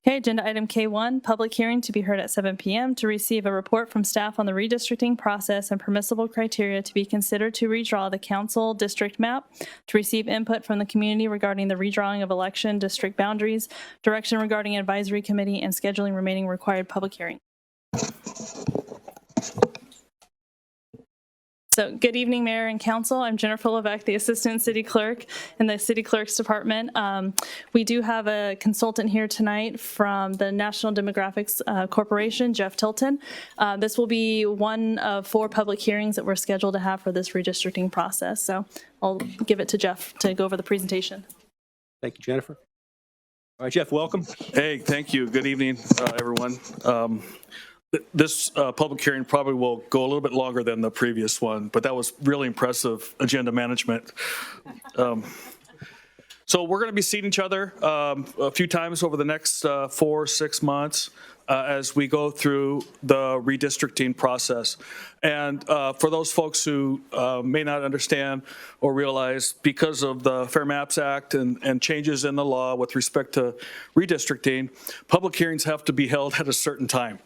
Okay, agenda item K1, public hearing to be heard at 7 p.m. to receive a report from staff on the redistricting process and permissible criteria to be considered to redraw the council district map, to receive input from the community regarding the redrawing of election district boundaries, direction regarding advisory committee, and scheduling remaining required public hearing. So good evening, Mayor and Council. I'm Jennifer Levesque, the Assistant City Clerk in the City Clerk's Department. We do have a consultant here tonight from the National Demographics Corporation, Jeff Tilton. This will be one of 4 public hearings that we're scheduled to have for this redistricting process. So I'll give it to Jeff to go over the presentation. Thank you, Jennifer. All right, Jeff, welcome. Hey, thank you. Good evening, everyone. This public hearing probably will go a little bit longer than the previous one, but that was really impressive agenda management. So we're going to be seeing each other a few times over the next 4-6 months as we go through the redistricting process. And for those folks who may not understand or realize, because of the Fair Maps Act and changes in the law with respect to redistricting, public hearings have to be held at a certain time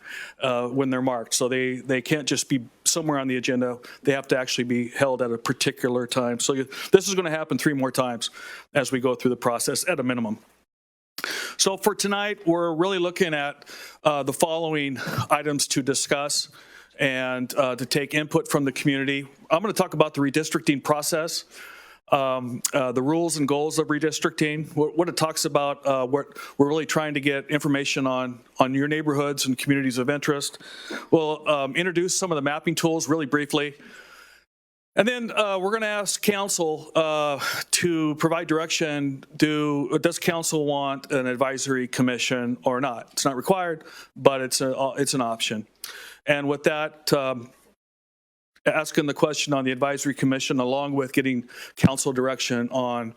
when they're marked. So they can't just be somewhere on the agenda. They have to actually be held at a particular time. So this is going to happen 3 more times as we go through the process at a minimum. So for tonight, we're really looking at the following items to discuss and to take input from the community. I'm going to talk about the redistricting process, the rules and goals of redistricting, what it talks about, what we're really trying to get information on your neighborhoods and communities of interest. We'll introduce some of the mapping tools really briefly. And then we're going to ask council to provide direction. Does council want an advisory commission or not? It's not required, but it's an option. And with that, asking the question on the advisory commission, along with getting council direction on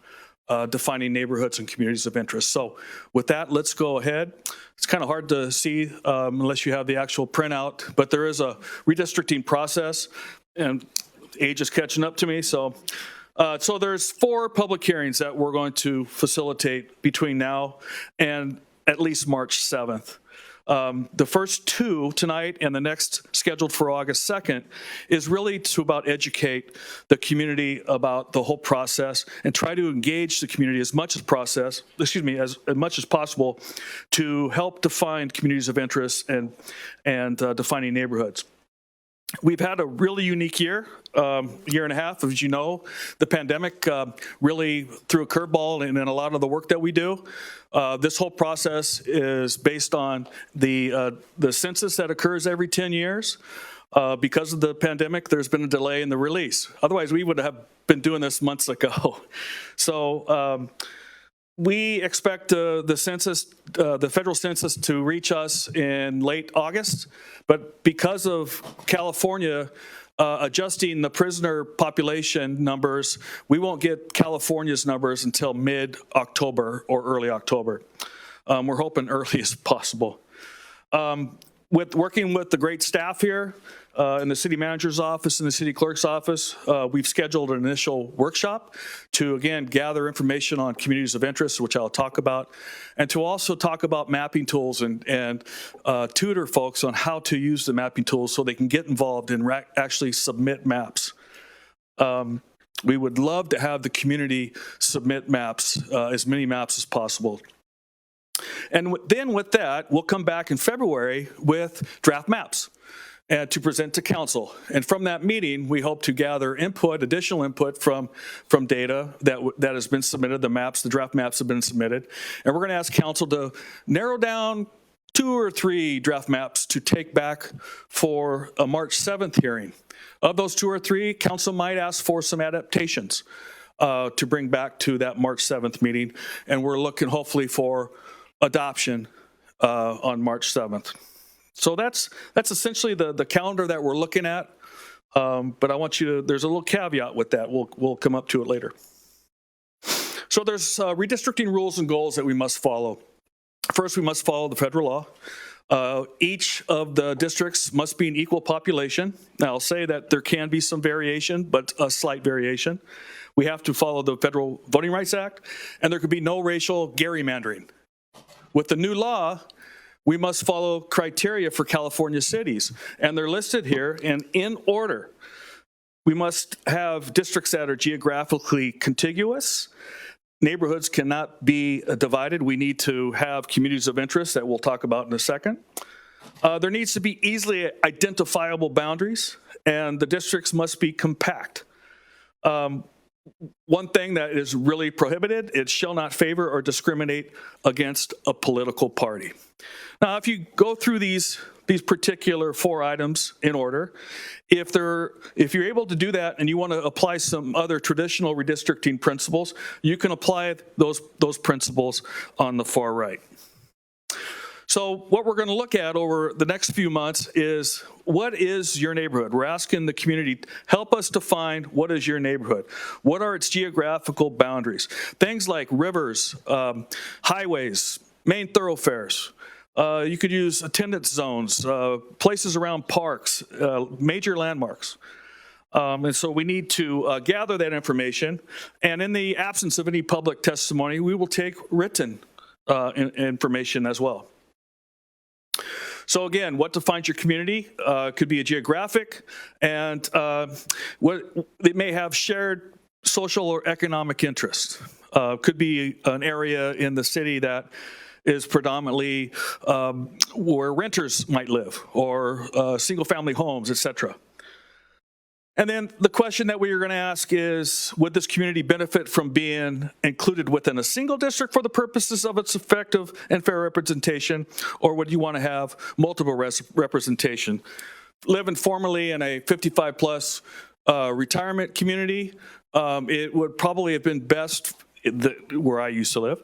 defining neighborhoods and communities of interest. So with that, let's go ahead. It's kind of hard to see unless you have the actual printout, but there is a redistricting process, and age is catching up to me. So there's 4 public hearings that we're going to facilitate between now and at least March 7th. The first 2 tonight and the next scheduled for August 2nd is really to about educate the community about the whole process and try to engage the community as much as much as possible to help define communities of interest and defining neighborhoods. We've had a really unique year and a half, as you know. The pandemic really threw a curveball in a lot of the work that we do. This whole process is based on the census that occurs every 10 years. Because of the pandemic, there's been a delay in the release. Otherwise, we would have been doing this months ago. So we expect the census, the federal census, to reach us in late August, but because of California adjusting the prisoner population numbers, we won't get California's numbers until mid-October or early October. We're hoping early as possible. With working with the great staff here in the city manager's office and the city clerk's office, we've scheduled an initial workshop to, again, gather information on communities of interest, which I'll talk about, and to also talk about mapping tools and tutor folks on how to use the mapping tools so they can get involved and actually submit maps. We would love to have the community submit maps, as many maps as possible. And then with that, we'll come back in February with draft maps to present to council. And from that meeting, we hope to gather input, additional input from data that has been submitted. The draft maps have been submitted. And we're going to ask council to narrow down 2 or 3 draft maps to take back for a March 7th hearing. Of those 2 or 3, council might ask for some adaptations. to bring back to that March 7th meeting. And we're looking hopefully for adoption on March 7th. So that's essentially the calendar that we're looking at. But I want you to, there's a little caveat with that. We'll come up to it later. So there's redistricting rules and goals that we must follow. First, we must follow the federal law. Each of the districts must be an equal population. Now, I'll say that there can be some variation, but a slight variation. We have to follow the Federal Voting Rights Act, and there could be no racial gerrymandering. With the new law, we must follow criteria for California cities, and they're listed here and in order. We must have districts that are geographically contiguous. Neighborhoods cannot be divided. We need to have communities of interest that we'll talk about in a second. There needs to be easily identifiable boundaries, and the districts must be compact. One thing that is really prohibited, it shall not favor or discriminate against a political party. Now, if you go through these particular 4 items in order, if you're able to do that and you want to apply some other traditional redistricting principles, you can apply those principles on the far right. So what we're going to look at over the next few months is, what is your neighborhood? We're asking the community, help us define what is your neighborhood. What are its geographical boundaries? Things like rivers, highways, main thoroughfares. You could use attendance zones, places around parks, major landmarks. And so we need to gather that information. And in the absence of any public testimony, we will take written information as well. So again, what defines your community? Could be a geographic, and they may have shared social or economic interests. Could be an area in the city that is predominantly where renters might live, or single-family homes, etc. And then the question that we are going to ask is, would this community benefit from being included within a single district for the purposes of its effective and fair representation, or would you want to have multiple representation? Living formerly in a 55-plus retirement community, it would probably have been best, where I used to live,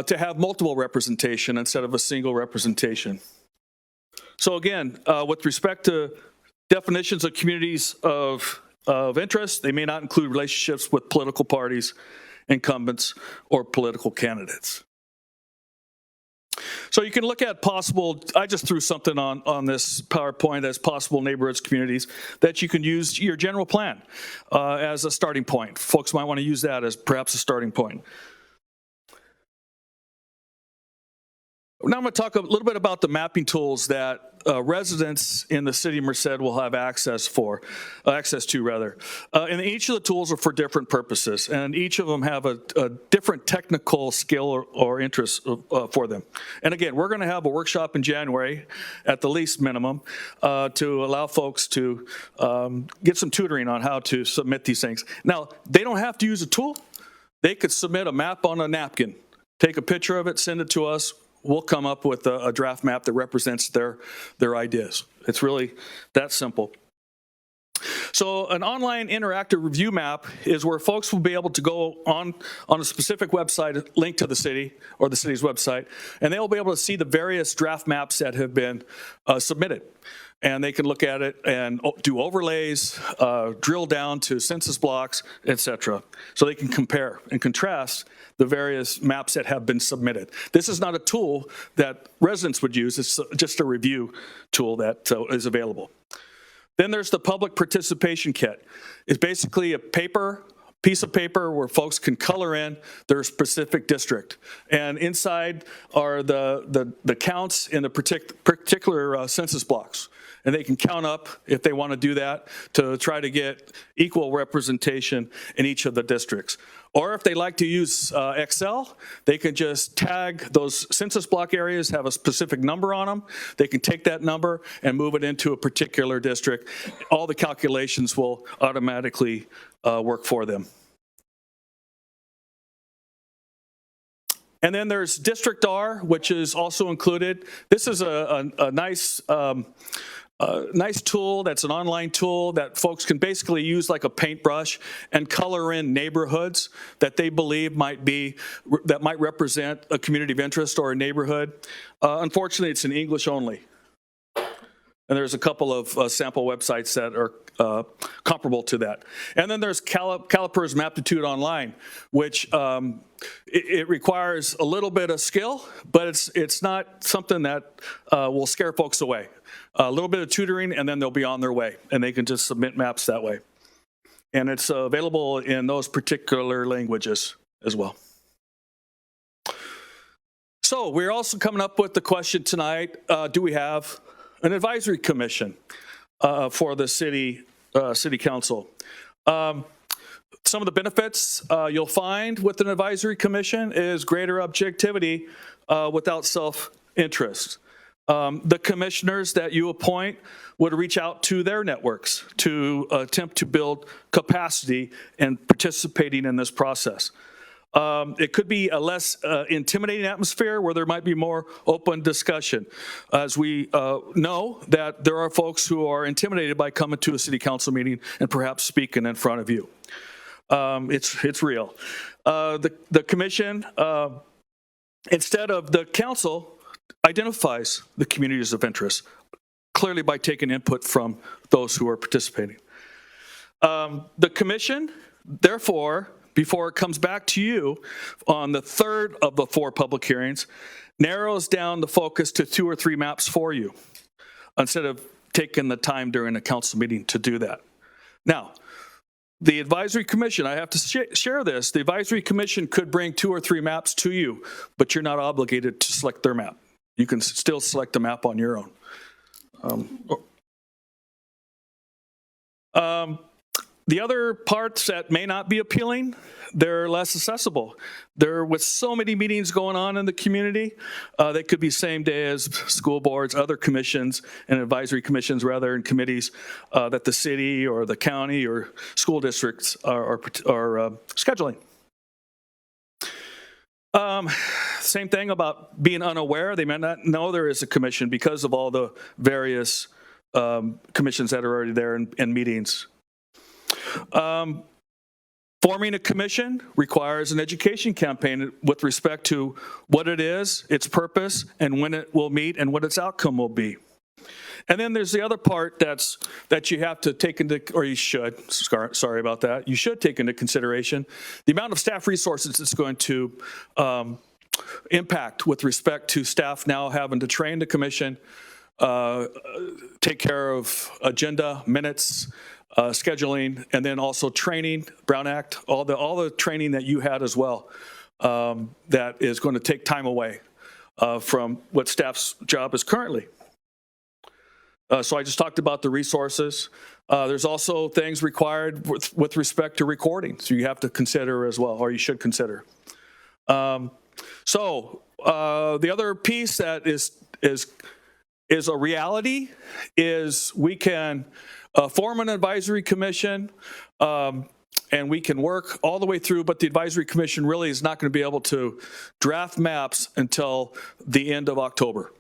to have multiple representation instead of a single representation. So again, with respect to definitions of communities of interest, they may not include relationships with political parties, incumbents, or political candidates. So you can look at possible, I just threw something on this PowerPoint as possible neighborhoods, communities, that you can use your general plan as a starting point. Folks might want to use that as perhaps a starting point. Now I'm going to talk a little bit about the mapping tools that residents in the city of Merced will have access to. And each of the tools are for different purposes, and each of them have a different technical skill or interest for them. And again, we're going to have a workshop in January at the least minimum to allow folks to get some tutoring on how to submit these things. Now, they don't have to use a tool. They could submit a map on a napkin, take a picture of it, send it to us. We'll come up with a draft map that represents their ideas. It's really that simple. So an online interactive review map is where folks will be able to go on a specific website linked to the city or the city's website, and they'll be able to see the various draft maps that have been submitted. And they can look at it and do overlays, drill down to census blocks, etc. So they can compare and contrast the various maps that have been submitted. This is not a tool that residents would use. It's just a review tool that is available. Then there's the public participation kit. It's basically a piece of paper where folks can color in their specific district. And inside are the counts in the particular census blocks. And they can count up, if they want to do that, to try to get equal representation in each of the districts. Or if they like to use Excel, they can just tag those census block areas, have a specific number on them. They can take that number and move it into a particular district. All the calculations will automatically work for them. And then there's District R, which is also included. This is a nice nice tool that's an online tool that folks can basically use like a paintbrush and color in neighborhoods that they believe might represent a community of interest or a neighborhood. Unfortunately, it's in English only. And there's a couple of sample websites that are comparable to that. And then there's Caliper's Maptitude Online, which it requires a little bit of skill, but it's not something that will scare folks away. A little bit of tutoring, and then they'll be on their way, and they can just submit maps that way. And it's available in those particular languages as well. So we're also coming up with the question tonight, do we have an advisory commission for the city council? Some of the benefits you'll find with an advisory commission is greater objectivity without self-interest. The commissioners that you appoint would reach out to their networks to attempt to build capacity and participating in this process. It could be a less intimidating atmosphere where there might be more open discussion. As we know that there are folks who are intimidated by coming to a city council meeting and perhaps speaking in front of you. It's real. The commission, instead of the council, identifies the communities of interest, clearly by taking input from those who are participating. The commission, therefore, before it comes back to you on the third of the 4 public hearings, narrows down the focus to 2 or 3 maps for you, instead of taking the time during a council meeting to do that. Now, the advisory commission, I have to share this, the advisory commission could bring 2 or 3 maps to you, but you're not obligated to select their map. You can still select a map on your own. The other parts that may not be appealing, they're less accessible. They're with so many meetings going on in the community, they could be same day as school boards, other commissions, and advisory commissions rather, and committees that the city or the county or school districts are scheduling. Same thing about being unaware. They may not know there is a commission because of all the various commissions that are already there in meetings. Forming a commission requires an education campaign with respect to what it is, its purpose, and when it will meet, and what its outcome will be. And then there's the other part that you have to take into, or you should, sorry about that, you should take into consideration the amount of staff resources it's going to impact with respect to staff now having to train the commission, take care of agenda, minutes, scheduling, and then also training, Brown Act, all the training that you had as well, that is going to take time away from what staff's job is currently. So I just talked about the resources. There's also things required with respect to recording, so you have to consider as well, or you should consider. So the other piece that is a reality is we can form an advisory commission, and we can work all the way through, but the advisory commission really is not going to be able to draft maps until the end of October.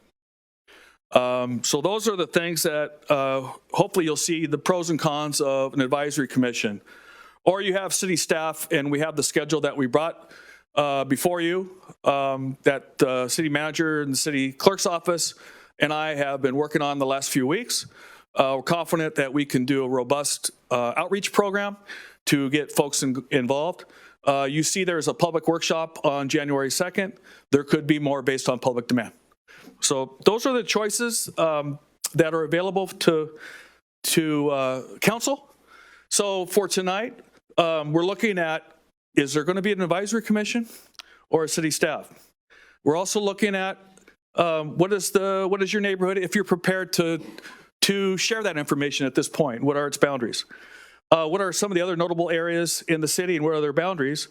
So those are the things that hopefully you'll see the pros and cons of an advisory commission. Or you have city staff, and we have the schedule that we brought before you, that the city manager and the city clerk's office and I have been working on the last few weeks. We're confident that we can do a robust outreach program to get folks involved. You see there's a public workshop on January 2nd. There could be more based on public demand. So those are the choices that are available to council. So for tonight, we're looking at, is there going to be an advisory commission or a city staff? We're also looking at what is your neighborhood, if you're prepared to share that information at this point. What are its boundaries? What are some of the other notable areas in the city and what are their boundaries?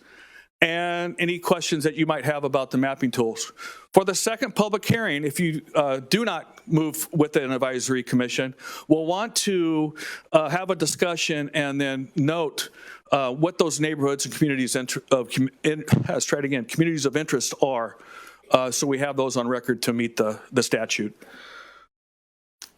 And any questions that you might have about the mapping tools. For the second public hearing, if you do not move with an advisory commission, we'll want to have a discussion and then note what those neighborhoods and communities communities of interest are. So we have those on record to meet the statute.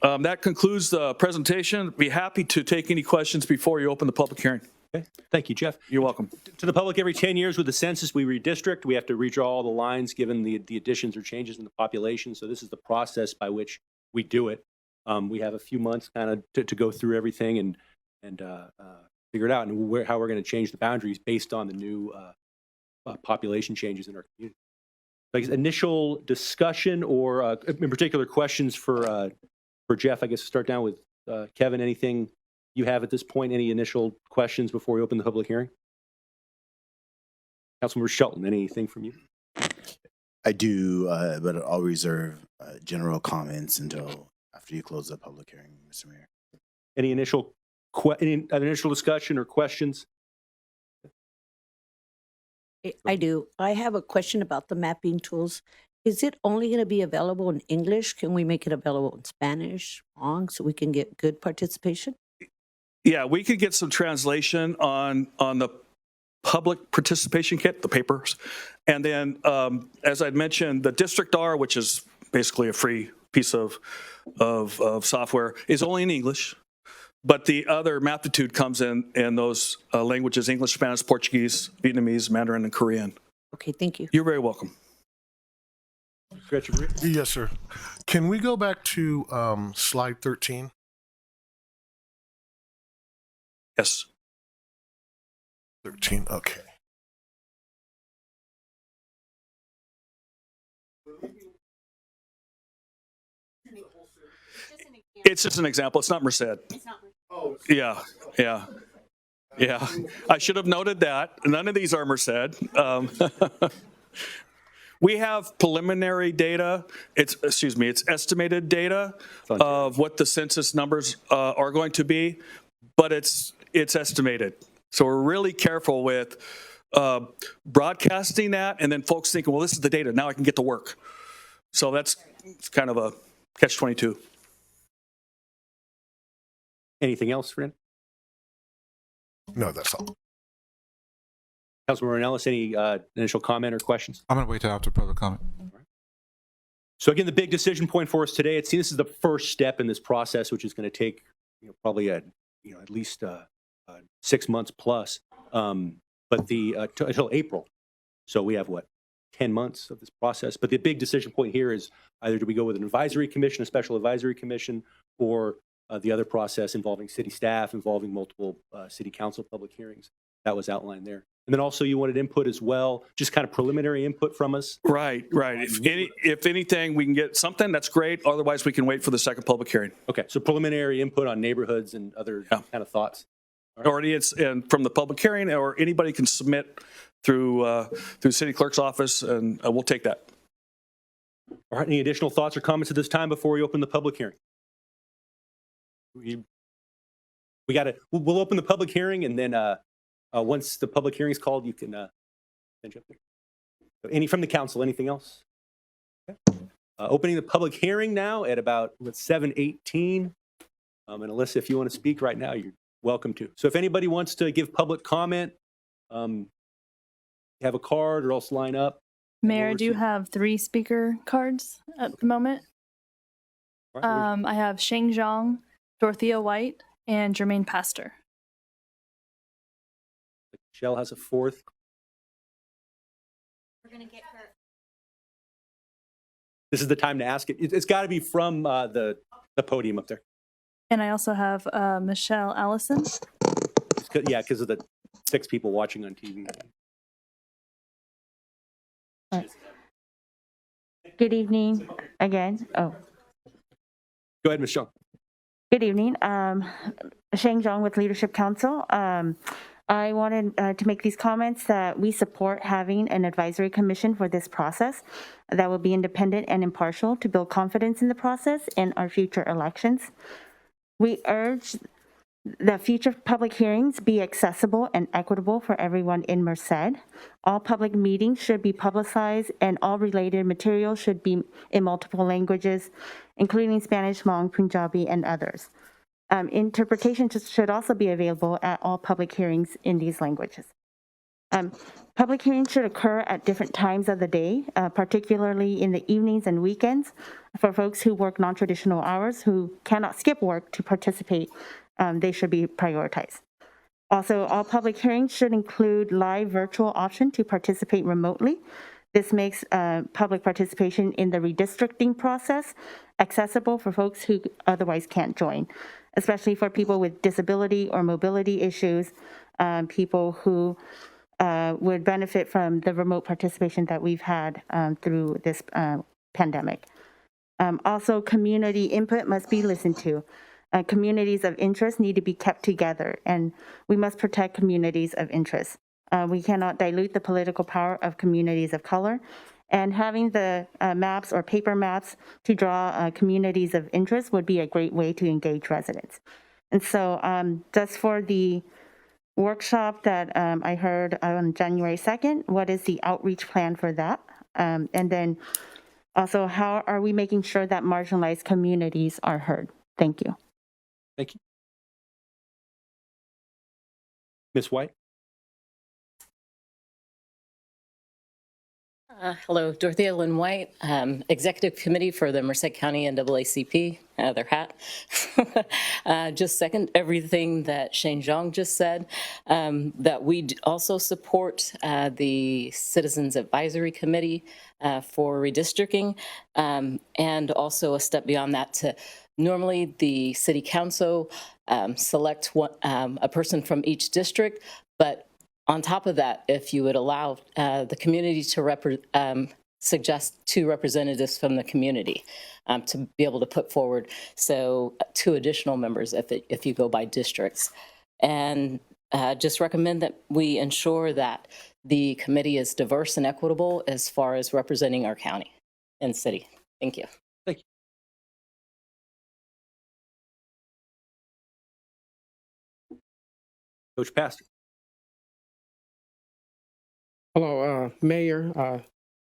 That concludes the presentation. Be happy to take any questions before you open the public hearing. Okay, thank you, Jeff. You're welcome. To the public, every 10 years with the census, we redistrict. We have to redraw all the lines given the additions or changes in the population. So this is the process by which we do it. We have a few months kind of to go through everything and figure it out and how we're going to change the boundaries based on the new population changes in our community. Like initial discussion or in particular questions for Jeff, I guess start down with Kevin. Anything you have at this point? Any initial questions before we open the public hearing? Councilmember Shelton, anything from you? I do, but I'll reserve general comments until after you close the public hearing, Mr. Mayor. Any initial discussion or questions? I do. I have a question about the mapping tools. Is it only going to be available in English? Can we make it available in Spanish, Hmong, so we can get good participation? Yeah, we could get some translation on the public participation kit, the papers. And then, as I'd mentioned, the District R, which is basically a free piece of software, is only in English. But the other Maptitude comes in those languages: English, Spanish, Portuguese, Vietnamese, Mandarin, and Korean. Okay, thank you. You're very welcome. Gretchen? Yes, sir. Can we go back to slide 13? Yes. 13, okay. It's just an example. It's not Merced. Yeah. I should have noted that. None of these are Merced. We have preliminary data. It's estimated data of what the census numbers are going to be, but it's estimated. So we're really careful with broadcasting that, and then folks thinking, well, this is the data. Now I can get to work. So it's kind of a catch-22. Anything else, Fran? No, that's all. Councilmember Ellis, any initial comment or questions? I'm going to wait till after public comment. So again, the big decision point for us today, this is the first step in this process, which is going to take probably at least 6 months plus, but until April. So we have 10 months of this process. But the big decision point here is either do we go with an advisory commission, a special advisory commission, or the other process involving city staff, involving multiple city council public hearings. That was outlined there. And then also you wanted input as well, just kind of preliminary input from us. Right. If anything, we can get something, that's great. Otherwise, we can wait for the second public hearing. Okay, so preliminary input on neighborhoods and other kind of thoughts. Or and from the public hearing, or anybody can submit through city clerk's office, and we'll take that. All right, any additional thoughts or comments at this time before we open the public hearing? We'll open the public hearing, and then once the public hearing is called, you can finish up there. So any from the council, anything else? Okay. Opening the public hearing now at about 7:18. And Alyssa, if you want to speak right now, you're welcome to. So if anybody wants to give public comment, have a card or else line up. Mayor, I do have 3 speaker cards at the moment. All right, I have Sheng Zhang, Dorothea White, and Jermaine Pastor. Michelle has a 4th. We're going to get her. This is the time to ask it. It's got to be from the podium up there. And I also have Michelle Allison. Because of the 6 people watching on TV. Good evening again. Oh, Go ahead, Michelle. good evening. Sheng Zhang with Leadership Council. I wanted to make these comments that we support having an advisory commission for this process that will be independent and impartial to build confidence in the process and our future elections. We urge that future public hearings be accessible and equitable for everyone in Merced. All public meetings should be publicized, and all related materials should be in multiple languages, including Spanish, Hmong, Punjabi, and others. Interpretation should also be available at all public hearings in these languages. Public hearings should occur at different times of the day, particularly in the evenings and weekends. For folks who work non-traditional hours who cannot skip work to participate, they should be prioritized. Also, all public hearings should include live virtual option to participate remotely. This makes public participation in the redistricting process accessible for folks who otherwise can't join, especially for people with disability or mobility issues, people who would benefit from the remote participation that we've had through this pandemic. Also, community input must be listened to. Communities of interest need to be kept together, and we must protect communities of interest. We cannot dilute the political power of communities of color, and having the maps or paper maps to draw communities of interest would be a great way to engage residents. And so just for the workshop that I heard on January 2nd, what is the outreach plan for that? And then also, how are we making sure that marginalized communities are heard? Thank you. Thank you. Ms. White? Hello, Dorothea Lynn White, Executive Committee for the Merced County NAACP, their hat. Just second everything that Shane Zhang just said, that we also support the Citizens Advisory Committee for redistricting, and also a step beyond that to normally the City Council select a person from each district, but on top of that, if you would allow the community to suggest 2 representatives from the community to be able to put forward, so 2 additional members if you go by districts. And just recommend that we ensure that the committee is diverse and equitable as far as representing our county and city. Thank you. Thank you. Coach Pastor. Hello, Mayor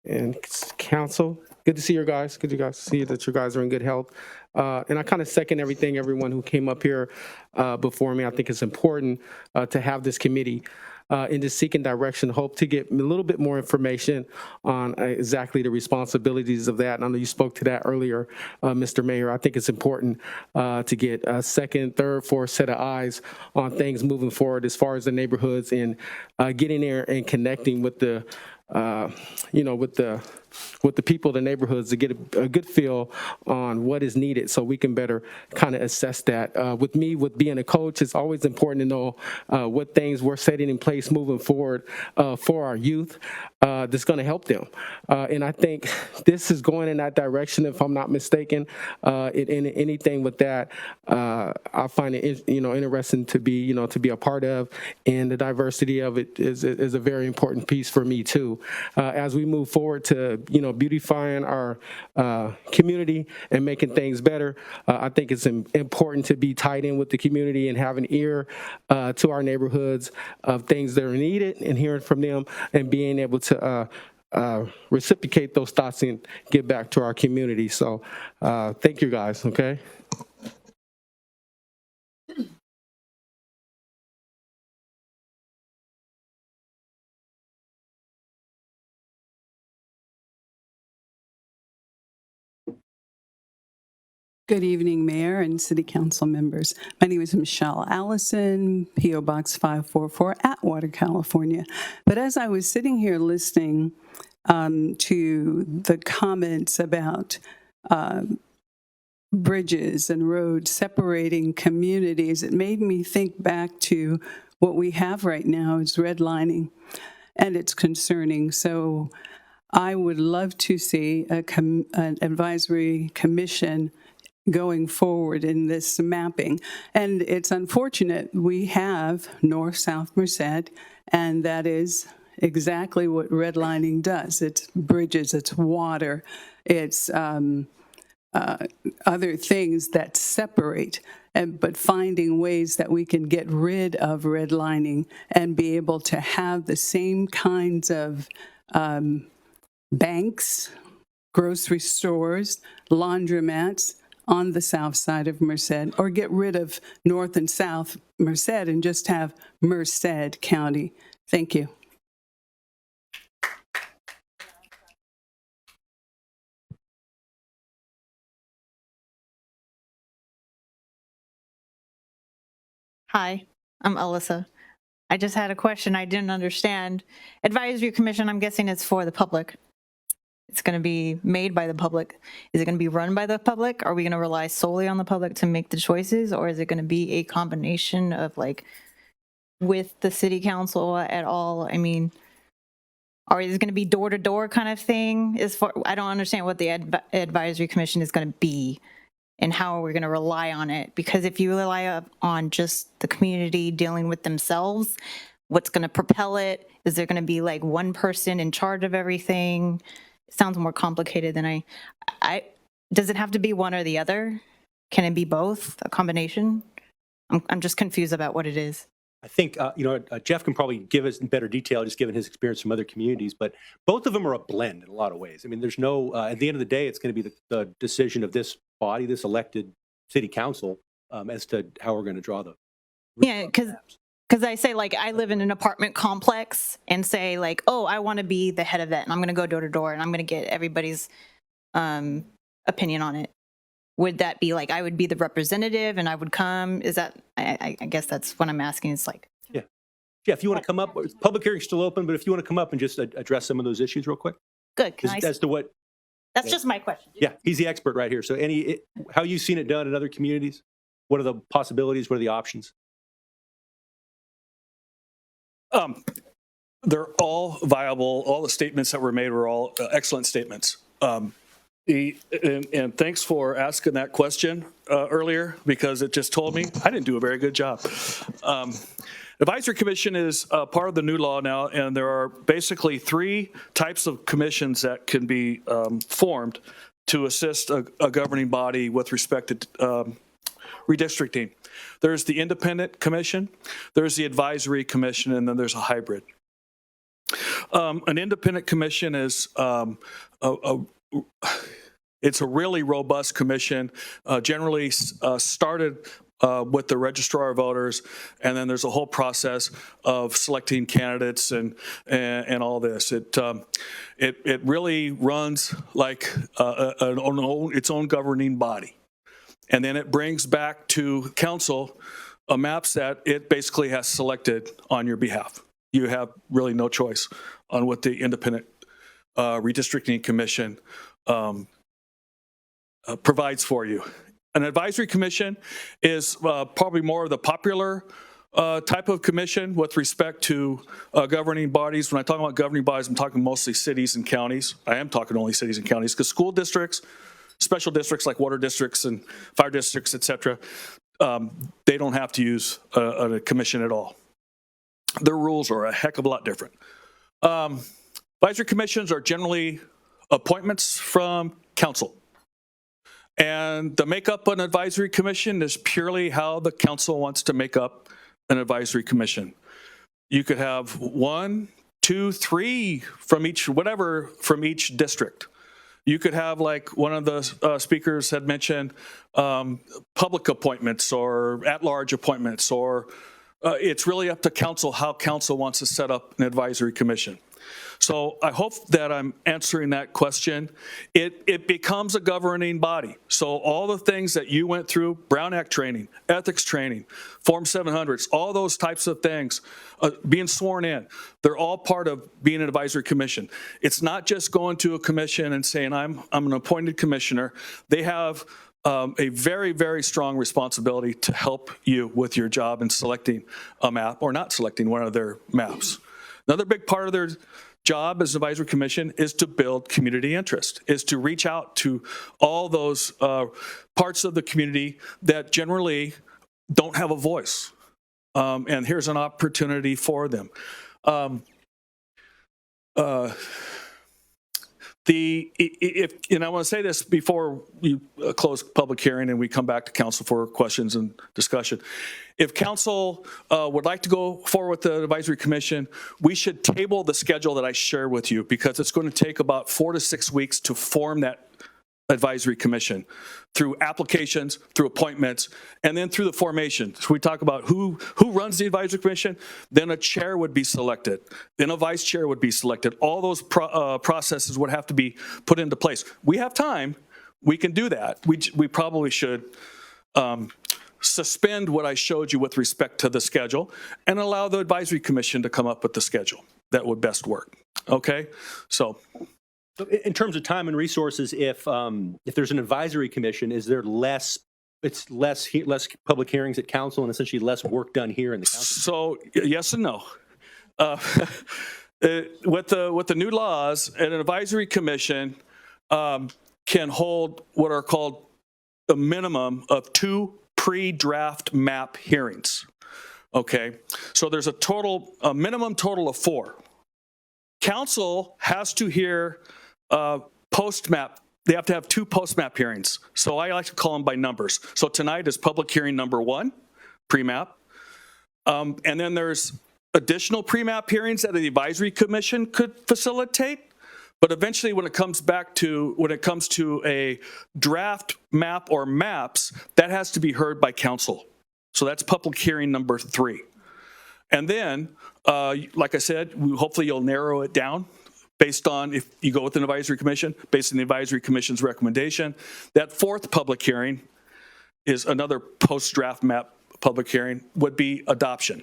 and Council. Good to see you guys. Good to see that you guys are in good health. And I kind of second everyone who came up here before me. I think it's important to have this committee in the seeking direction. Hope to get a little bit more information on exactly the responsibilities of that. And I know you spoke to that earlier, Mr. Mayor. I think it's important to get a second, third, fourth set of eyes on things moving forward as far as the neighborhoods and getting there and connecting with the with the people of the neighborhoods to get a good feel on what is needed so we can better kind of assess that. With being a coach, it's always important to know what things we're setting in place moving forward for our youth that's going to help them. And I think this is going in that direction, if I'm not mistaken. In anything with that, I find it interesting to be a part of, and the diversity of it is a very important piece for me too. As we move forward to beautifying our community and making things better, I think it's important to be tied in with the community and have an ear to our neighborhoods of things that are needed and hearing from them and being able to reciprocate those thoughts and get back to our community. So thank you guys, okay? Good evening, Mayor and City Council members. My name is Michelle Allison, P.O. Box 544, Atwater, California. But as I was sitting here listening to the comments about bridges and roads separating communities, it made me think back to what we have right now is redlining, and it's concerning. So I would love to see an advisory commission going forward in this mapping. And it's unfortunate we have North-South Merced, and that is exactly what redlining does. It's bridges, it's water, it's other things that separate, but finding ways that we can get rid of redlining and be able to have the same kinds of banks, grocery stores, laundromats, on the south side of Merced, or get rid of North and South Merced and just have Merced County. Thank you. Hi, I'm Alyssa. I just had a question I didn't understand. Advisory commission, I'm guessing it's for the public. It's going to be made by the public. Is it going to be run by the public? Are we going to rely solely on the public to make the choices? Or is it going to be a combination of like with the city council at all? I mean, or is it going to be door to door kind of thing? I don't understand what the advisory commission is going to be and how are we going to rely on it? Because if you rely on just the community dealing with themselves, what's going to propel it? Is there going to be like one person in charge of everything? It sounds more complicated than does it have to be one or the other? Can it be both, a combination? I'm just confused about what it is. I think, Jeff can probably give us in better detail, just given his experience from other communities, but both of them are a blend in a lot of ways. I mean, there's no, at the end of the day, it's going to be the decision of this body, this elected city council, as to how we're going to draw the. Yeah, because I say, like, I live in an apartment complex and say, like, oh, I want to be the head of that, and I'm going to go door to door, and I'm going to get everybody's opinion on it. Would that be like I would be the representative and I would come? Is that, I guess that's what I'm asking. It's like. Yeah. Jeff, you want to come up? Public hearing's still open, but if you want to come up and just address some of those issues real quick. Good. As to what. That's just my question. Yeah, he's the expert right here. So how you've seen it done in other communities? What are the possibilities? What are the options? They're all viable. All the statements that were made were all excellent statements. And thanks for asking that question earlier, because it just told me I didn't do a very good job. Advisory commission is part of the new law now, and there are basically 3 types of commissions that can be formed to assist a governing body with respect to redistricting. There's the independent commission, there's the advisory commission, and then there's a hybrid. An independent commission is it's a really robust commission, generally started with the registrar of voters, and then there's a whole process of selecting candidates and all this. It really runs like its own governing body, and then it brings back to council maps that it basically has selected on your behalf. You have really no choice on what the independent redistricting commission provides for you. An advisory commission is probably more of the popular type of commission with respect to governing bodies. When I talk about governing bodies, I'm talking mostly cities and counties. I am talking only cities and counties, because school districts, special districts like water districts and fire districts, et cetera, they don't have to use a commission at all. Their rules are a heck of a lot different. Advisory commissions are generally appointments from council. And the makeup of an advisory commission is purely how the council wants to make up an advisory commission. You could have 1, 2, 3 from each district. You could have, like one of the speakers had mentioned, public appointments or at-large appointments, or it's really up to council how council wants to set up an advisory commission. So I hope that I'm answering that question. It becomes a governing body. So all the things that you went through, Brown Act training, ethics training, Form 700s, all those types of things, being sworn in, they're all part of being an advisory commission. It's not just going to a commission and saying, I'm an appointed commissioner. They have a very, very strong responsibility to help you with your job in selecting a map or not selecting one of their maps. Another big part of their job as an advisory commission is to build community interest, is to reach out to all those parts of the community that generally don't have a voice. And here's an opportunity for them. And I want to say this before you close public hearing and we come back to council for questions and discussion. If council would like to go forward with the advisory commission, we should table the schedule that I shared with you, because it's going to take about 4 to 6 weeks to form that advisory commission through applications, through appointments, and then through the formation. So we talk about who runs the advisory commission, then a chair would be selected, then a vice chair would be selected. All those processes would have to be put into place. We have time, we can do that. We probably should suspend what I showed you with respect to the schedule and allow the advisory commission to come up with the schedule that would best work. Okay, so So in terms of time and resources, if there's an advisory commission, is there less public hearings at council and essentially less work done here in the council? So yes and no. With the new laws, an advisory commission can hold what are called a minimum of 2 pre-draft map hearings. Okay, so there's a minimum total of 4. Council has to hear post-map. They have to have 2 post-map hearings. So I like to call them by numbers. So tonight is public hearing number 1, pre-map. And then there's additional pre-map hearings that the advisory commission could facilitate. But eventually when it comes to a draft map or maps, that has to be heard by council. So that's public hearing number 3. And then, like I said, hopefully you'll narrow it down based on, if you go with an advisory commission, based on the advisory commission's recommendation. That 4th public hearing is another post-draft map public hearing, would be adoption.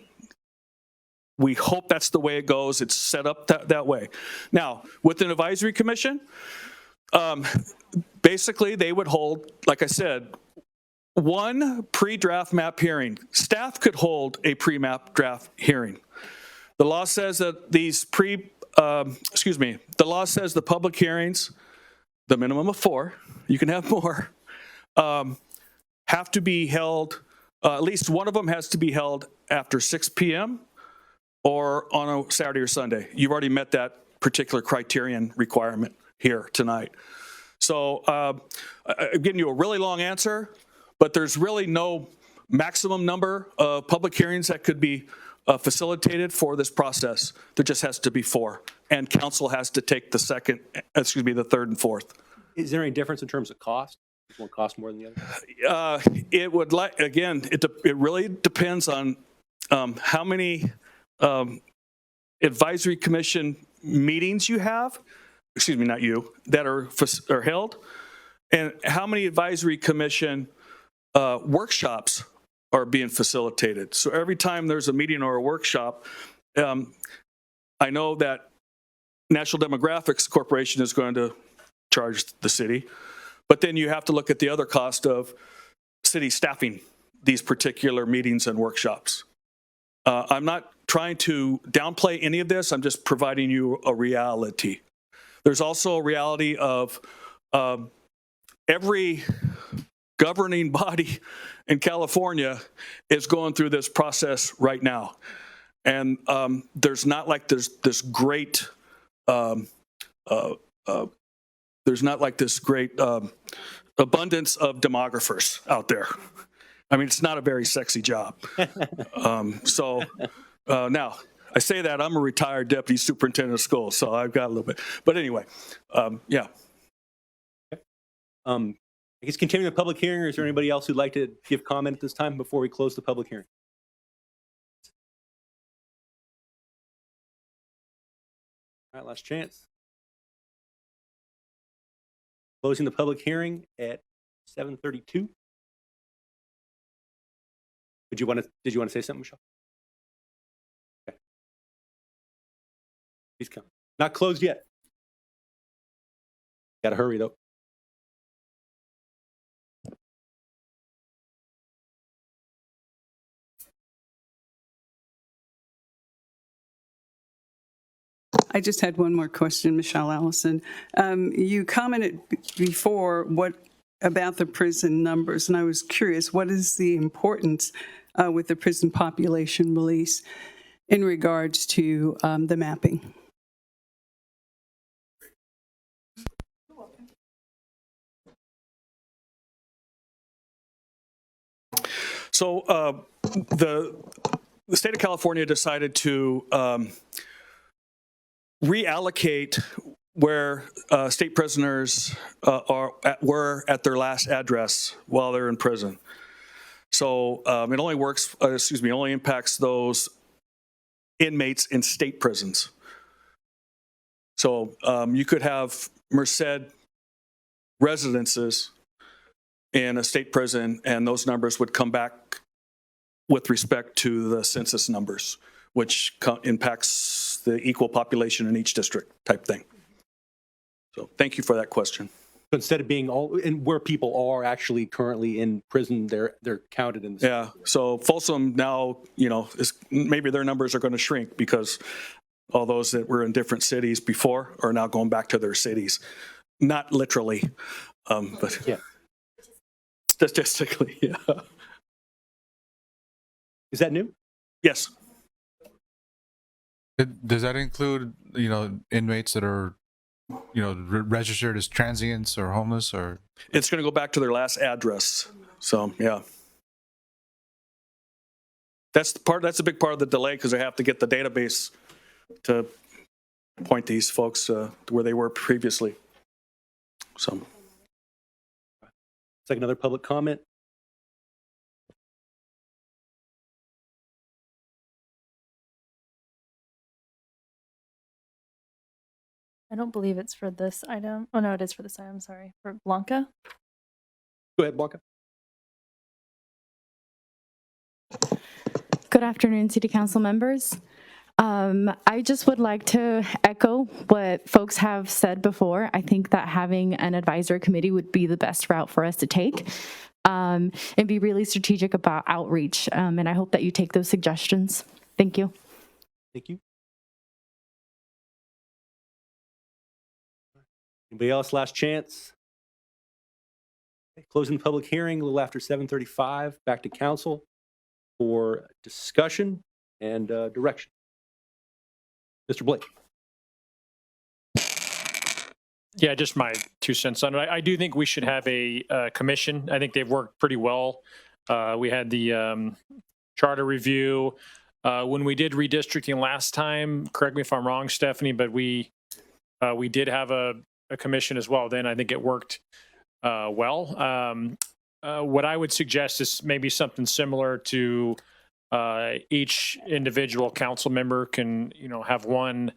We hope that's the way it goes. It's set up that way. Now, with an advisory commission, basically they would hold, like I said, 1 pre-draft map hearing. Staff could hold a pre-map draft hearing. The law says that the law says the public hearings, the minimum of 4, you can have more, have to be held, at least one of them has to be held after 6 p.m. or on a Saturday or Sunday. You've already met that particular criterion requirement here tonight. So I'm giving you a really long answer, but there's really no maximum number of public hearings that could be facilitated for this process. There just has to be 4, and council has to take the 3rd and 4th. Is there any difference in terms of cost? Does one cost more than the other? It would it really depends on how many advisory commission meetings you have. Excuse me, not you, that are held, and how many advisory commission workshops are being facilitated. So every time there's a meeting or a workshop, I know that National Demographics Corporation is going to charge the city, but then you have to look at the other cost of city staffing these particular meetings and workshops. I'm not trying to downplay any of this. I'm just providing you a reality. There's also a reality of every governing body in California is going through this process right now. And there's not like this great abundance of demographers out there. I mean, it's not a very sexy job. Now, I say that I'm a retired deputy superintendent of schools, so I've got a little bit. But anyway, yeah. I guess continuing the public hearing, or is there anybody else who'd like to give comment at this time before we close the public hearing? All right, last chance. Closing the public hearing at 7:32. Did you want to say something, Michelle? Okay. Please come. Not closed yet. Got to hurry though. I just had one more question, Michelle Allison. You commented before about the prison numbers, and I was curious, what is the importance with the prison population release in regards to the mapping? So the state of California decided to reallocate where state prisoners were at their last address while they're in prison. So it only impacts those inmates in state prisons. So you could have Merced residences in a state prison, and those numbers would come back with respect to the census numbers, which impacts the equal population in each district type thing. So thank you for that question. So instead of being all, and where people are actually currently in prison, they're counted in the. Yeah, so Folsom now, maybe their numbers are going to shrink because all those that were in different cities before are now going back to their cities. Not literally, but Yeah. Statistically, yeah. Is that new? Yes. Does that include, inmates that are, registered as transients or homeless, or? It's going to go back to their last address. So, yeah. That's a big part of the delay because they have to get the database to point these folks to where they were previously. So. It's like another public comment. I don't believe it's for this item. Oh, no, it is for this item. Sorry. For Blanca. Go ahead, Blanca. Good afternoon, City Council members. I just would like to echo what folks have said before. I think that having an advisory committee would be the best route for us to take, and be really strategic about outreach. And I hope that you take those suggestions. Thank you. Thank you. Anybody else? Last chance. Okay, closing the public hearing a little after 7:35. Back to council for discussion and direction. Mr. Blake. Yeah, just my 2 cents on it. I do think we should have a commission. I think they've worked pretty well. We had the charter review. When we did redistricting last time, correct me if I'm wrong, Stephanie, but we did have a commission as well. Then I think it worked well. What I would suggest is maybe something similar to each individual council member can, have one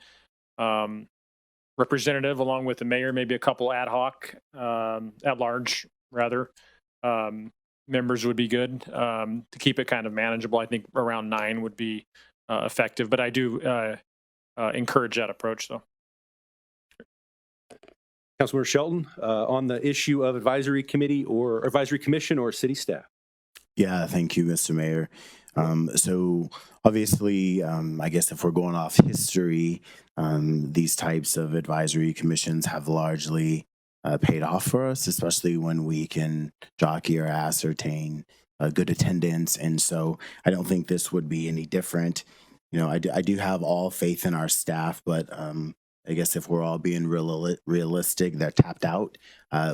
representative along with the mayor, maybe a couple ad hoc, at large rather, members would be good to keep it kind of manageable. I think around 9 would be effective, but I do encourage that approach though. Councilmember Shelton, on the issue of advisory committee or advisory commission or city staff. Yeah, thank you, Mr. Mayor. So obviously, I guess if we're going off history, these types of advisory commissions have largely paid off for us, especially when we can jockey or ascertain good attendance. And so I don't think this would be any different. I do have all faith in our staff, but I guess if we're all being realistic, they're tapped out.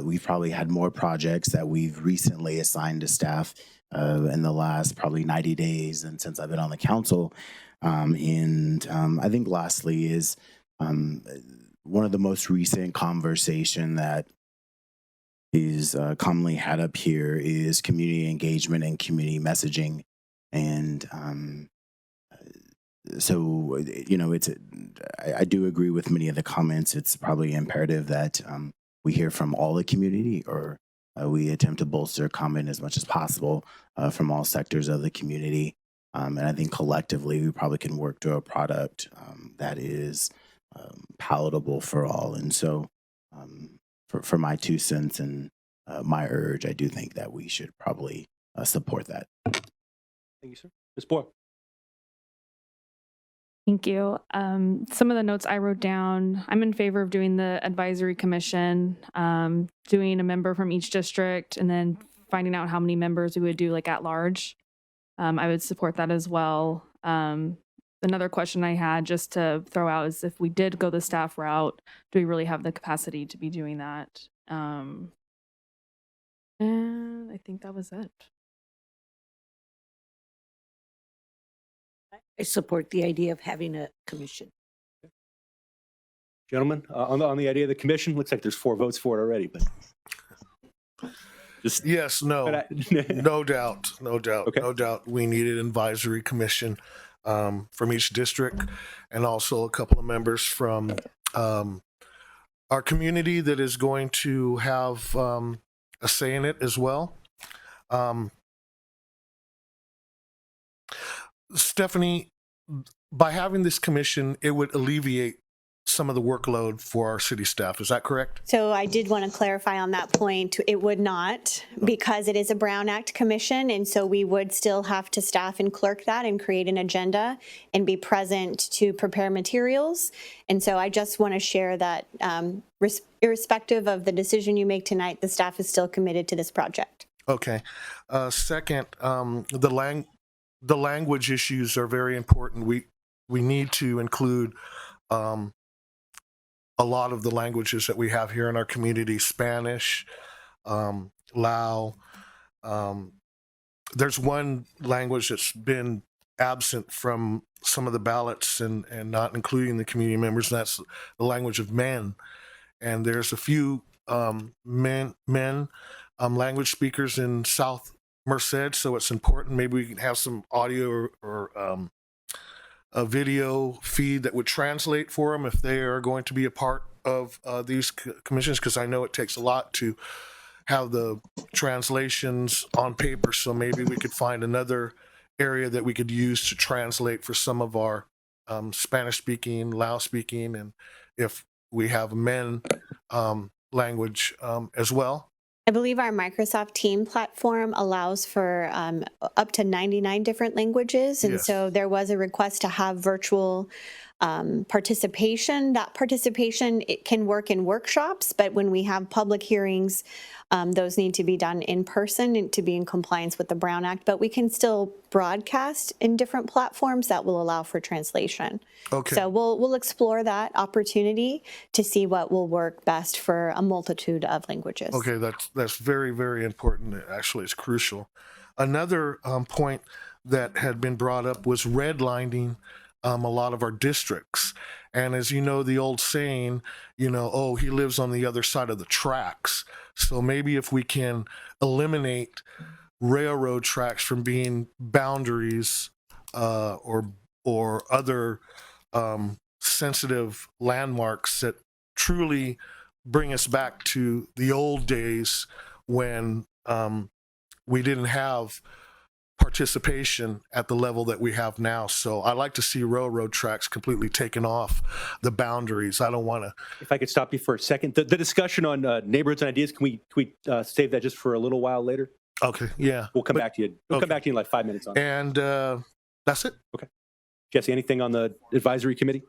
We've probably had more projects that we've recently assigned to staff in the last probably 90 days and since I've been on the council. And I think lastly is one of the most recent conversation that is commonly had up here is community engagement and community messaging. And so, I do agree with many of the comments. It's probably imperative that we hear from all the community, or we attempt to bolster comment as much as possible from all sectors of the community. And I think collectively, we probably can work to a product that is palatable for all. And so for my 2 cents and my urge, I do think that we should probably support that. Thank you, sir. Ms. Boyle. Thank you. Some of the notes I wrote down, I'm in favor of doing the advisory commission, doing a member from each district, and then finding out how many members we would do like at large. I would support that as well. Another question I had just to throw out is if we did go the staff route, do we really have the capacity to be doing that? And I think that was it. I support the idea of having a commission. Gentlemen, on the idea of the commission, looks like there's 4 votes for it already, but just Yes, no, no doubt, no doubt, Okay. no doubt. We needed an advisory commission from each district, and also a couple of members from our community that is going to have a say in it as well. Stephanie, by having this commission, it would alleviate some of the workload for our city staff. Is that correct? So I did want to clarify on that point. It would not, because it is a Brown Act commission, and so we would still have to staff and clerk that and create an agenda and be present to prepare materials. And so I just want to share that irrespective of the decision you make tonight, the staff is still committed to this project. Okay. Second, the language issues are very important. We need to include a lot of the languages that we have here in our community: Spanish, Lao. There's one language that's been absent from some of the ballots and not including the community members, and that's the language of men. And there's a few men language speakers in South Merced, so it's important. Maybe we can have some audio or a video feed that would translate for them if they are going to be a part of these commissions, because I know it takes a lot to have the translations on paper. So maybe we could find another area that we could use to translate for some of our Spanish speaking, Lao speaking, and if we have men language as well. I believe our Microsoft Team platform allows for up to 99 different languages. And Yes. so there was a request to have virtual participation. That participation, it can work in workshops, but when we have public hearings, those need to be done in person and to be in compliance with the Brown Act. But we can still broadcast in different platforms that will allow for translation. Okay. So we'll explore that opportunity to see what will work best for a multitude of languages. Okay, that's very, very important. Actually, it's crucial. Another point that had been brought up was redlining a lot of our districts. And as you know, the old saying, oh, he lives on the other side of the tracks. So maybe if we can eliminate railroad tracks from being boundaries or other sensitive landmarks that truly bring us back to the old days when we didn't have participation at the level that we have now. So I like to see railroad tracks completely taken off the boundaries. I don't want to. If I could stop you for a second, the discussion on neighborhoods and ideas, can we save that just for a little while later? Okay, yeah. We'll come back to you. We'll okay. come back to you in like 5 minutes on that. And that's it. Okay. Jesse, anything on the advisory committee?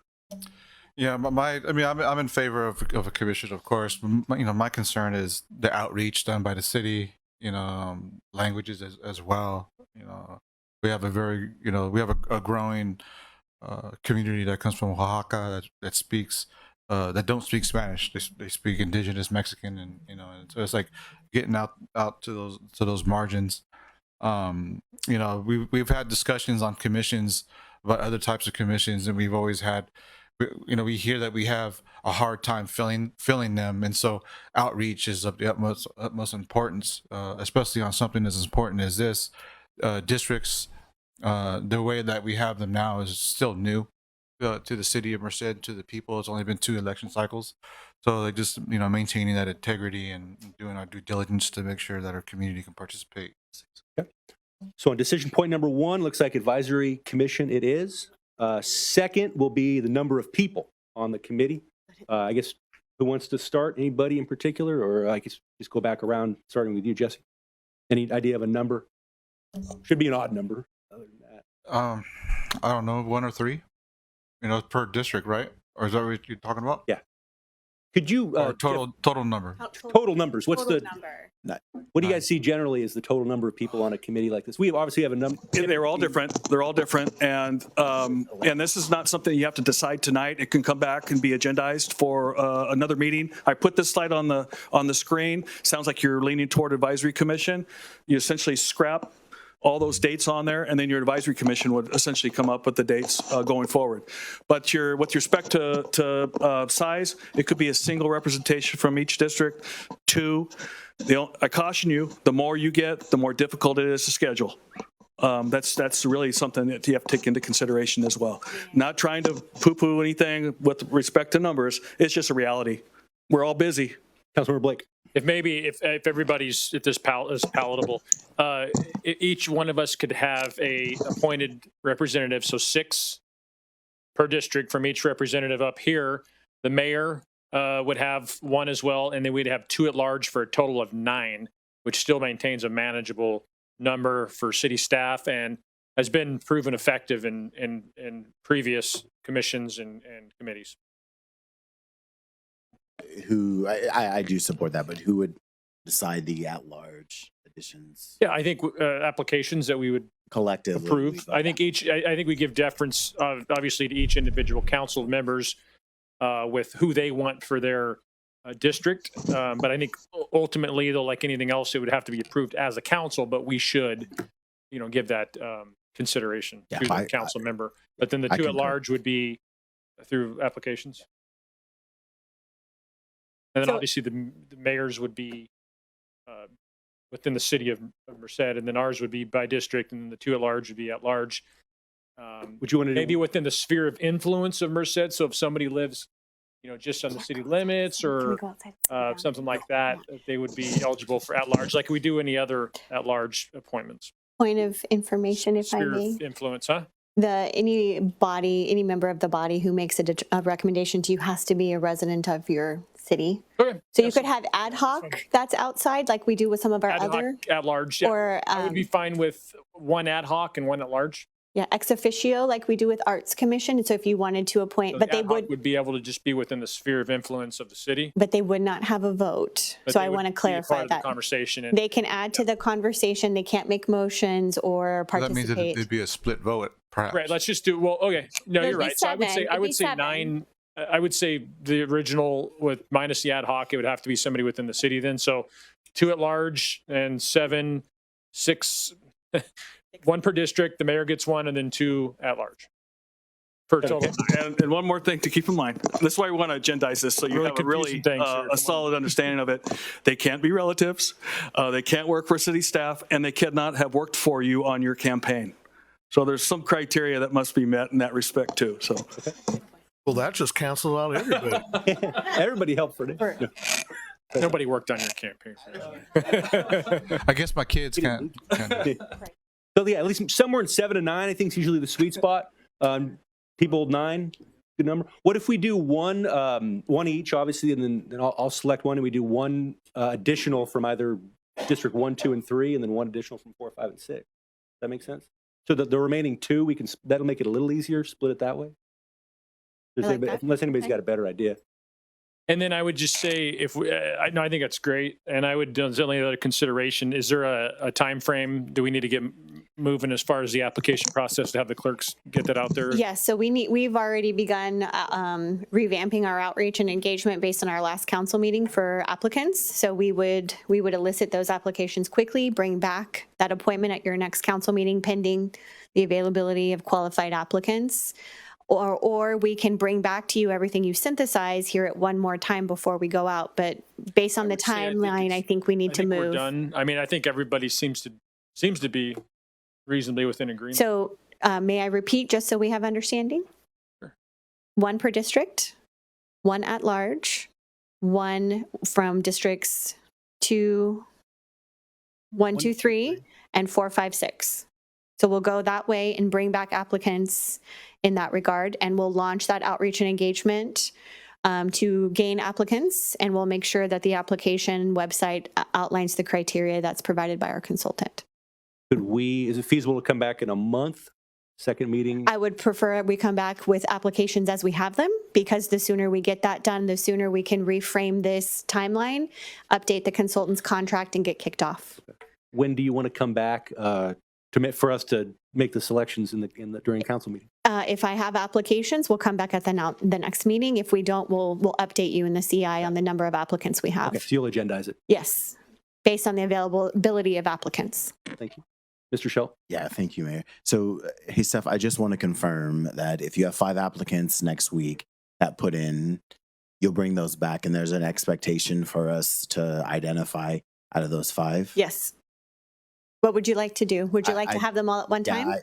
Yeah, I'm in favor of a commission, of course. My concern is the outreach done by the city, languages as well. We have a growing community that comes from Oaxaca that speaks that don't speak Spanish. They speak Indigenous Mexican, and and so it's like getting out to those margins. We've had discussions on commissions about other types of commissions, and we've always had. We hear that we have a hard time filling them, and so outreach is of the utmost importance, especially on something as important as this. Districts, the way that we have them now is still new to the city of Merced, to the people. It's only been 2 election cycles, so like just maintaining that integrity and doing our due diligence to make sure that our community can participate. Okay. So on decision point number 1, looks like advisory commission it is. Second will be the number of people on the committee. I guess who wants to start? Anybody in particular? Or I guess just go back around, starting with you, Jesse. Any idea of a number? Should be an odd number. Other than that. I don't know, 1 or 3, per district, right? Or is that what you're talking about? Yeah. Could you or total number? Total numbers. What's Total the number? What do you guys see generally as the total number of people on a committee like this? We obviously have a number. They're all different. They're all different, and this is not something you have to decide tonight. It can come back and be agendized for another meeting. I put this slide on the screen. Sounds like you're leaning toward advisory commission. You essentially scrap all those dates on there, and then your advisory commission would essentially come up with the dates going forward. But with respect to size, it could be a single representation from each district. 2. I caution you, the more you get, the more difficult it is to schedule. That's really something that you have to take into consideration as well. Not trying to poo-poo anything with respect to numbers. It's just a reality. We're all busy. Councilmember Blake. if maybe if everybody's, if this is palatable, each one of us could have a appointed representative, so 6 per district from each representative up here. The mayor would have 1 as well, and then we'd have 2 at large for a total of 9, which still maintains a manageable number for city staff and has been proven effective in previous commissions and committees. Who I do support that, but who would decide the at-large additions Yeah, I think applications that we would collectively? approve. I think we give deference, obviously, to each individual council members with who they want for their district. But I think ultimately, though, like anything else, it would have to be approved as a council. But we should, give that consideration to the council member. But then the 2 at large would be through applications. And then obviously the mayors would be within the city of Merced, and then ours would be by district, and the 2 at large would be at large. Would you want to maybe within the sphere of influence of Merced? So if somebody lives, just on the city limits or something like that, they would be eligible for at large, like we do any other at large appointments. Point of information, if I Sphere may. of influence, huh? Any member of the body who makes a recommendation to you has to be a resident of your city. Okay. So you could have ad hoc that's outside, like we do with some of our Ad hoc, other. at large, yeah. Or I would be fine with 1 ad hoc and 1 at large. yeah, ex officio, like we do with Arts Commission. And so if you wanted to appoint, So but the they ad hoc would be able to just be within the sphere of influence of the city. but they would not have a vote. But So they I would want to be clarify part of the that. conversation. And They can add to the conversation. They can't make motions or That means that participate. it'd be a split vote, perhaps. right, let's just do, well, okay. No, There'd you're be right. So I would say, 7. It'd be 7. 9, I would say the original with minus the ad hoc, it would have to be somebody within the city then. So 2 at large and 7, 6, 1 per district, the mayor gets 1, and then 2 at large. For a total. And one more thing to keep in mind. That's why we want to agendize this, so you Really have a really confusing things here. Come a on. solid understanding of it. They can't be relatives. They can't work for city staff, and they cannot have worked for you on your campaign. So there's some criteria that must be met in that respect too. So. Well, that just canceled out everybody. Everybody helped for it. Nobody worked on your campaign. I guess my kids can't. So yeah, at least somewhere in 7 to 9, I think is usually the sweet spot. People 9, good number. What if we do one each, obviously, and then I'll select 1, and we do 1 additional from either District 1, 2, and 3, and then 1 additional from 4, 5, and 6. Does that make sense? So the remaining 2, that'll make it a little easier. Split it that way. Unless anybody's got a better idea. And then I would just say, I think that's great. And I would certainly another consideration. Is there a time frame? Do we need to get moving as far as the application process to have the clerks get that out there? Yes, so we've already begun revamping our outreach and engagement based on our last council meeting for applicants. So we would elicit those applications quickly, bring back that appointment at your next council meeting pending the availability of qualified applicants. Or we can bring back to you everything you synthesize here at one more time before we go out. But based on the timeline, I think we need to move. We're done. I mean, I think everybody seems to be reasonably within agreement. So may I repeat just so we have understanding? Sure. 1 per district, 1 at large, 1 from districts 2, 1, 2, 3, and 4, 5, 6. So we'll go that way and bring back applicants in that regard, and we'll launch that outreach and engagement to gain applicants, and we'll make sure that the application website outlines the criteria that's provided by our consultant. Is it feasible to come back in a month? Second meeting? I would prefer we come back with applications as we have them, because the sooner we get that done, the sooner we can reframe this timeline, update the consultant's contract, and get kicked off. When do you want to come back for us to make the selections during council meeting? If I have applications, we'll come back at the next meeting. If we don't, we'll update you in the CI on the number of applicants we have. Okay, so you'll agendize it. Yes, based on the availability of applicants. Thank you. Mr. Schell? Yeah, thank you, Mayor. So, hey, Steph, I just want to confirm that if you have 5 applicants next week that put in, you'll bring those back, and there's an expectation for us to identify out of those 5? Yes. What would you like to do? Would you like to have them all at one time?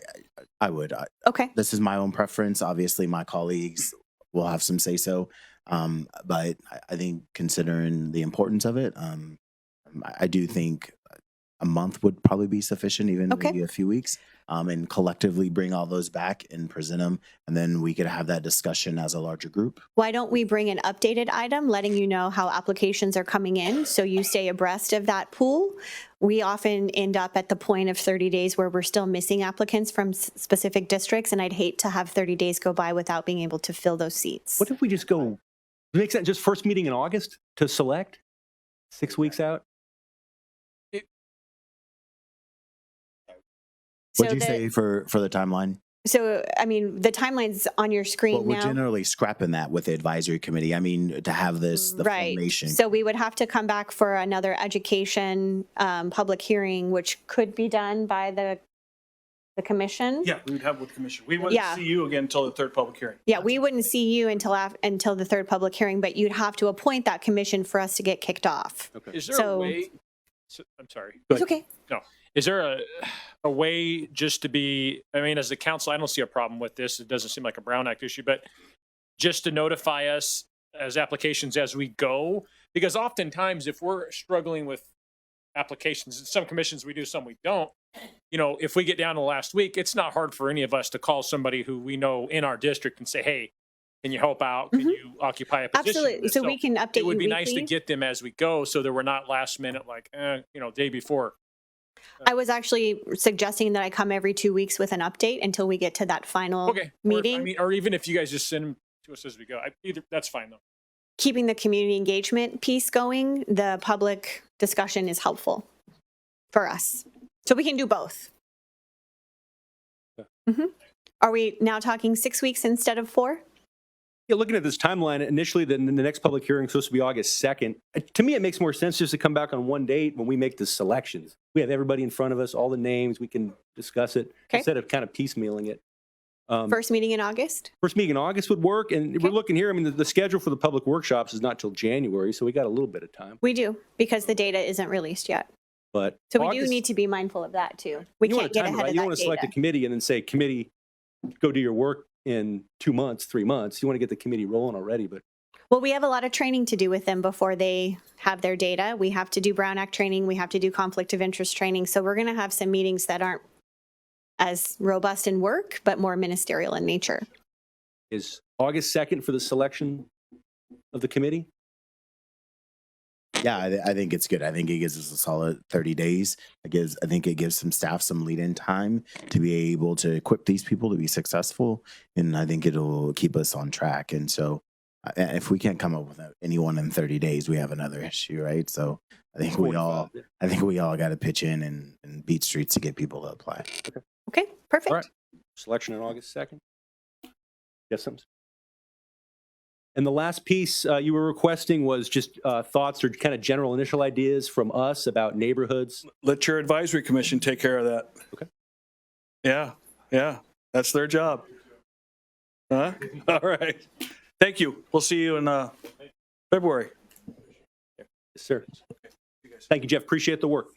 I would. Okay. This is my own preference. Obviously, my colleagues will have some say-so, But I think considering the importance of it, I do think a month would probably be sufficient, even Okay. maybe a few weeks, and collectively bring all those back and present them. And then we could have that discussion as a larger group. Why don't we bring an updated item letting you know how applications are coming in so you stay abreast of that pool? We often end up at the point of 30 days where we're still missing applicants from specific districts, and I'd hate to have 30 days go by without being able to fill those seats. What if we just go, make sense, just first meeting in August to select? 6 weeks out? What'd you the- say for the timeline? So, I mean, the timeline's on your screen Well, we're now. generally scrapping that with the advisory committee. I mean, to have the Right. formation. So we would have to come back for another education public hearing, which could be done by the commission. Yeah, we would have with commission. We wouldn't Yeah. see you again until the third public hearing. Yeah, we wouldn't see you until the third public hearing, but you'd have to appoint that commission for us to get kicked off. Is there So- a way, I'm sorry. It's okay. No. Is there a way just to be, I mean, as the council, I don't see a problem with this. It doesn't seem like a Brown Act issue, but just to notify us as applications as we go? Because oftentimes if we're struggling with applications, in some commissions we do, some we don't, you know, if we get down to last week, it's not hard for any of us to call somebody who we know in our district and say, hey, can you help out? Can you occupy a position? Absolutely. So we can update It would you be nice to weekly. get them as we go so that we're not last minute like, you know, day before. I was actually suggesting that I come every 2 weeks with an update until we get to that final Okay. meeting. Or, I mean, or even if you guys just send them to us as we go, either that's fine though. Keeping the community engagement piece going, the public discussion is helpful for us. So we can do both. Mhm. Are we now talking 6 weeks instead of 4? Yeah, looking at this timeline, initially, then the next public hearing is supposed to be August 2nd. To me, it makes more sense just to come back on one date when we make the selections. We have everybody in front of us, all the names, we can discuss it Okay. instead of kind of piecemealing it. First meeting in August? First meeting in August would work, and we're looking here, I mean, the schedule for the public workshops is not till January, so we got a little bit of time. We do, because the data isn't released yet. But So we do August- need to be mindful of that too. We you wanna can't get time it, ahead right? of You that want to select a data. committee and then say, committee, go do your work in 2 months, 3 months. You want to get the committee rolling already, but Well, we have a lot of training to do with them before they have their data. We have to do Brown Act training. We have to do conflict of interest training. So we're going to have some meetings that aren't as robust in work, but more ministerial in nature. is August 2nd for the selection of the committee? Yeah, I think it's good. I think it gives us a solid 30 days. I think it gives some staff some lead-in time to be able to equip these people to be successful, and I think it'll keep us on track. And so, if we can't come up with anyone in 30 days, we have another issue, right? So, I think we all got to pitch in and beat streets to get people to apply. Okay, perfect. All right, selection on August 2nd. Yes, something. And the last piece you were requesting was just thoughts or kind of general initial ideas from us about neighborhoods. Let your advisory commission take care of that. Okay. Yeah, that's their job. Huh? All right. Thank you. We'll see you in February. Yes, sir. Thank you, Jeff. Appreciate the work.